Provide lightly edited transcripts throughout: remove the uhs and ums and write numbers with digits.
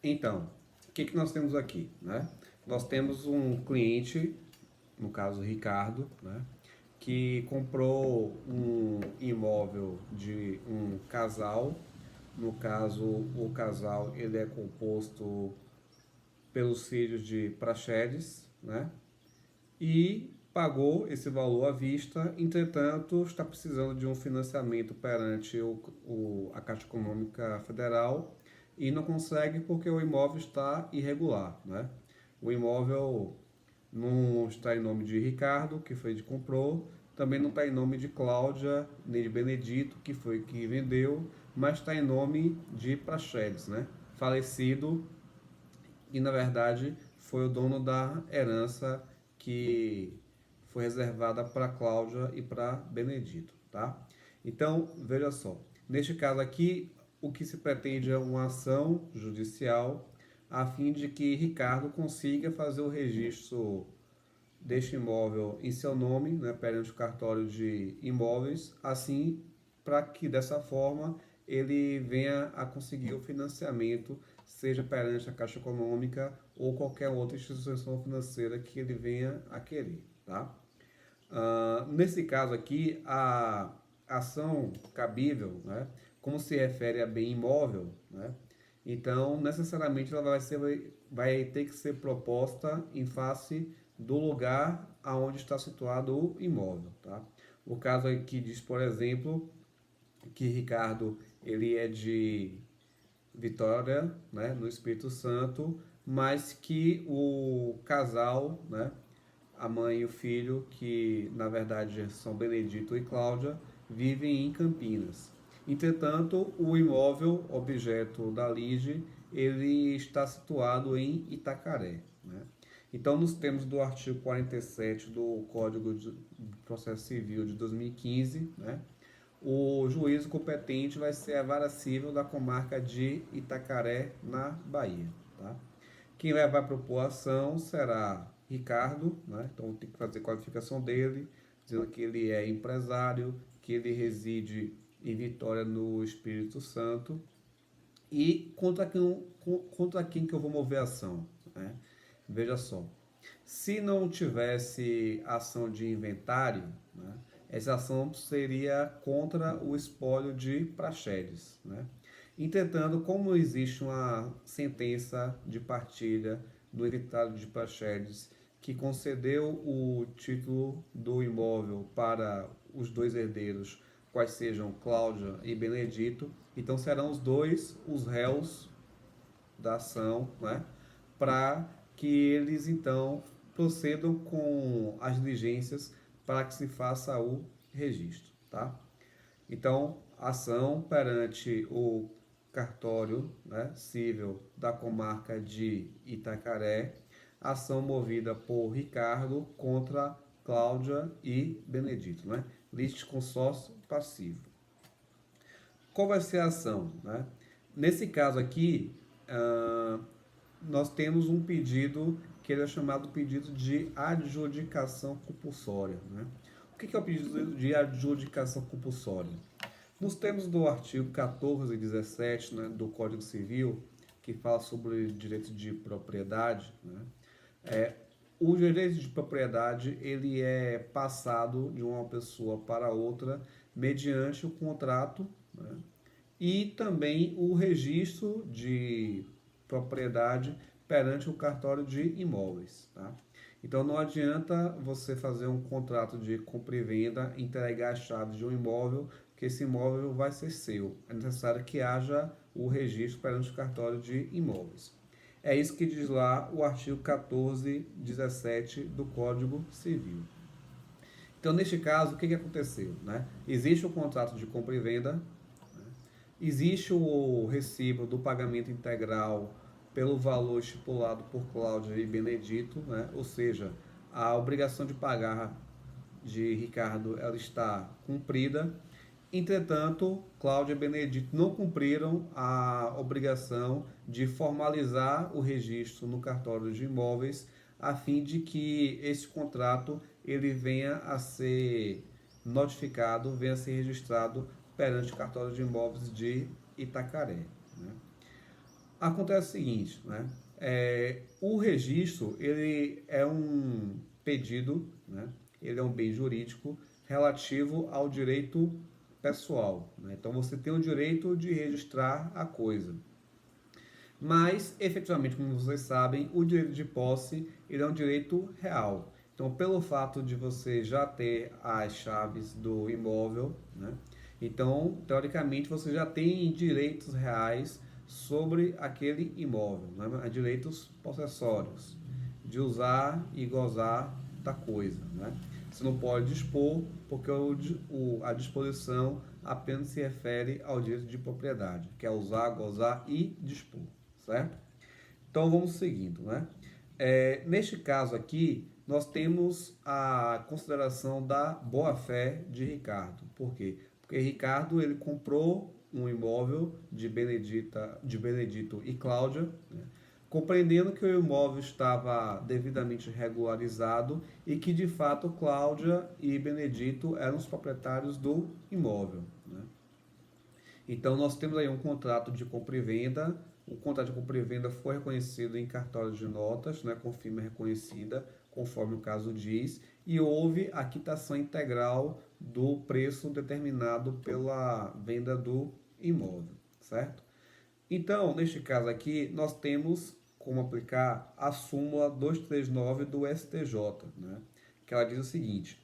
Então, o que nós temos aqui, né? Nós temos um cliente, no caso Ricardo, né? Que comprou um imóvel de um casal. No caso, o casal ele é composto pelos filhos de Praxedes, né? E pagou esse valor à vista, entretanto, está precisando de um financiamento perante a Caixa Econômica Federal e não consegue porque o imóvel está irregular, né? O imóvel não está em nome de Ricardo, que foi de comprou, também não está em nome de Cláudia, nem de Benedito, que foi que vendeu, mas está em nome de Praxedes, né? Falecido, e na verdade foi o dono da herança que foi reservada para Cláudia e para Benedito, tá? Então, veja só, neste caso aqui, o que se pretende é uma ação judicial a fim de que Ricardo consiga fazer o registro deste imóvel em seu nome, né, perante o cartório de imóveis, assim para que dessa forma ele venha a conseguir o financiamento, seja perante a Caixa Econômica ou qualquer outra instituição financeira que ele venha a querer, tá? Nesse caso aqui, a ação cabível, né, como se refere a bem imóvel, né, então necessariamente ela vai ter que ser proposta em face do lugar aonde está situado o imóvel, tá? O caso aqui diz, por exemplo, que Ricardo ele é de Vitória, né, no Espírito Santo, mas que o casal, né, a mãe e o filho, que na verdade são Benedito e Cláudia, vivem em Campinas. Entretanto, o imóvel, objeto da lide, ele está situado em Itacaré, né? Então, nos termos do artigo 47 do Código de Processo Civil de 2015, né, o juízo competente vai ser a Vara Civil da comarca de Itacaré, na Bahia, tá? Quem vai propor a ação será Ricardo, né? Então tem que fazer a qualificação dele, dizendo que ele é empresário, que ele reside em Vitória, no Espírito Santo. E contra quem que eu vou mover a ação, né? Veja só, se não tivesse ação de inventário, né, essa ação seria contra o espólio de Praxedes, né? Entretanto, como existe uma sentença de partilha do inventário de Praxedes que concedeu o título do imóvel para os dois herdeiros, quais sejam Cláudia e Benedito, então serão os dois os réus da ação, né, para que eles então procedam com as diligências para que se faça o registro, tá? Então, ação perante o cartório, né, civil da comarca de Itacaré, ação movida por Ricardo contra Cláudia e Benedito, né? Liste consórcio passivo. Qual vai ser a ação, né? Nesse caso aqui, nós temos um pedido que ele é chamado pedido de adjudicação compulsória, né? O que é o pedido de adjudicação compulsória? Nos termos do artigo 14 e 17, né, do Código Civil, que fala sobre direito de propriedade, né, é, o direito de propriedade ele é passado de uma pessoa para outra mediante o contrato, né, e também o registro de propriedade perante o cartório de imóveis, tá? Então não adianta você fazer um contrato de compra e venda, entregar as chaves de um imóvel, que esse imóvel vai ser seu. É necessário que haja o registro perante o cartório de imóveis. É isso que diz lá o artigo 14, 17 do Código Civil. Então, neste caso, o que aconteceu, né? Existe o contrato de compra e venda, existe o recibo do pagamento integral pelo valor estipulado por Cláudia e Benedito, né? Ou seja, a obrigação de pagar de Ricardo ela está cumprida. Entretanto, Cláudia e Benedito não cumpriram a obrigação de formalizar o registro no cartório de imóveis, a fim de que esse contrato ele venha a ser notificado, venha a ser registrado perante o cartório de imóveis de Itacaré, né? Acontece o seguinte, né? O registro, ele é um pedido, né? Ele é um bem jurídico relativo ao direito pessoal, né? Então você tem o direito de registrar a coisa. Mas, efetivamente, como vocês sabem, o direito de posse ele é um direito real. Então, pelo fato de você já ter as chaves do imóvel, né? Então, teoricamente, você já tem direitos reais sobre aquele imóvel, né? Direitos possessórios, de usar e gozar da coisa, né? Você não pode dispor, porque a disposição apenas se refere ao direito de propriedade, que é usar, gozar e dispor, certo? Então vamos seguindo, né? Neste caso aqui, nós temos a consideração da boa-fé de Ricardo. Por quê? Porque Ricardo ele comprou um imóvel de Benedito e Cláudia, né? Compreendendo que o imóvel estava devidamente regularizado e que de fato Cláudia e Benedito eram os proprietários do imóvel, né? Então, nós temos aí um contrato de compra e venda. O contrato de compra e venda foi reconhecido em cartório de notas, né, com firma reconhecida, conforme o caso diz, e houve a quitação integral do preço determinado pela venda do imóvel, certo? Então, neste caso aqui, nós temos como aplicar a súmula 239 do STJ, né, que ela diz o seguinte: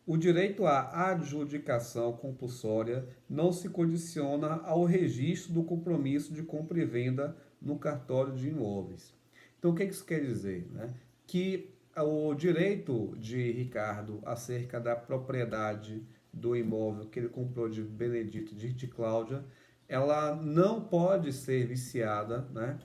o direito à adjudicação compulsória não se condiciona ao registro do compromisso de compra e venda no cartório de imóveis. Então, o que isso quer dizer? Né? Que o direito de Ricardo acerca da propriedade do imóvel que ele comprou de Benedito de Cláudia, ela não pode ser viciada, né?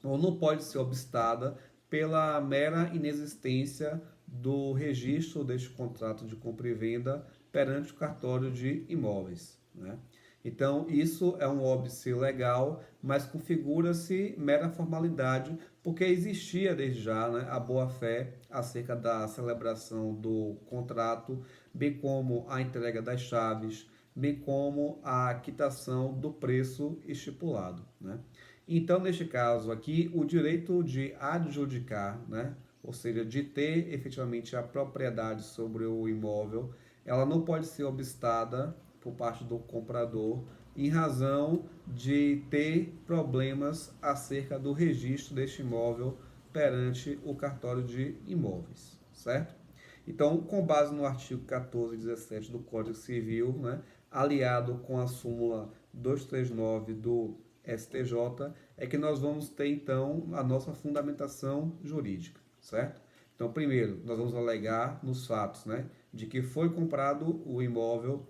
Ou não pode ser obstada pela mera inexistência do registro deste contrato de compra e venda perante o cartório de imóveis, né? Então, isso é um óbice legal, mas configura-se mera formalidade, porque existia desde já, né, a boa-fé acerca da celebração do contrato, bem como a entrega das chaves, bem como a quitação do preço estipulado, né? Então, neste caso aqui, o direito de adjudicar, né, ou seja, de ter efetivamente a propriedade sobre o imóvel, ela não pode ser obstada por parte do comprador em razão de ter problemas acerca do registro deste imóvel perante o cartório de imóveis, certo? Então, com base no artigo 14 e 17 do Código Civil, né, aliado com a súmula 239 do STJ, é que nós vamos ter então a nossa fundamentação jurídica, certo? Então, primeiro, nós vamos alegar nos fatos, né, de que foi comprado o imóvel,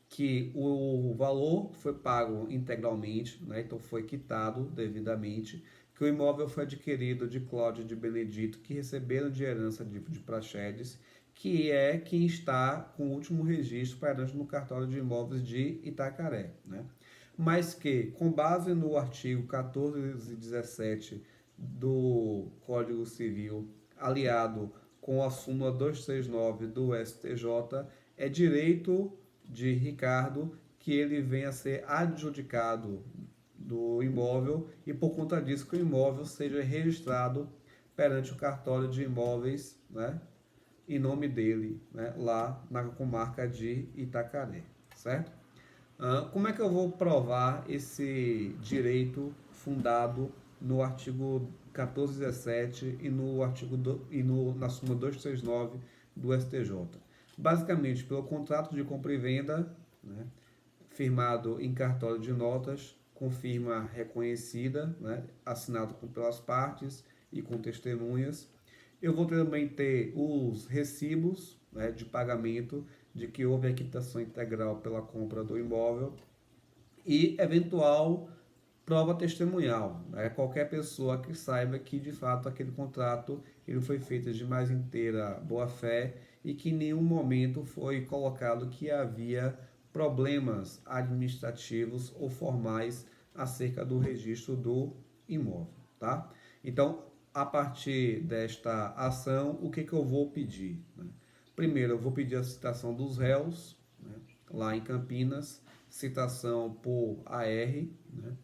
que o valor foi pago integralmente, né, então foi quitado devidamente, que o imóvel foi adquirido de Cláudio e de Benedito, que receberam de herança de Praxedes, que é quem está com o último registro perante no cartório de imóveis de Itacaré, né? Mas que, com base no artigo 14 e 17 do Código Civil, aliado com a súmula 239 do STJ, é direito de Ricardo que ele venha a ser adjudicado do imóvel e, por conta disso, que o imóvel seja registrado perante o cartório de imóveis, né, em nome dele, né, lá na comarca de Itacaré, certo? Como é que eu vou provar esse direito fundado no artigo 1417 e no artigo na súmula 239 do STJ? Basicamente, pelo contrato de compra e venda, né, firmado em cartório de notas, com firma reconhecida, né, assinado pelas partes e com testemunhas. Eu vou também ter os recibos, né, de pagamento de que houve a quitação integral pela compra do imóvel e eventual prova testemunhal, né? Qualquer pessoa que saiba que de fato aquele contrato ele foi feito de mais inteira boa-fé e que em nenhum momento foi colocado que havia problemas administrativos ou formais acerca do registro do imóvel, tá? Então, a partir desta ação, o que eu vou pedir, né? Primeiro, eu vou pedir a citação dos réus, né, lá em Campinas, citação por AR, né?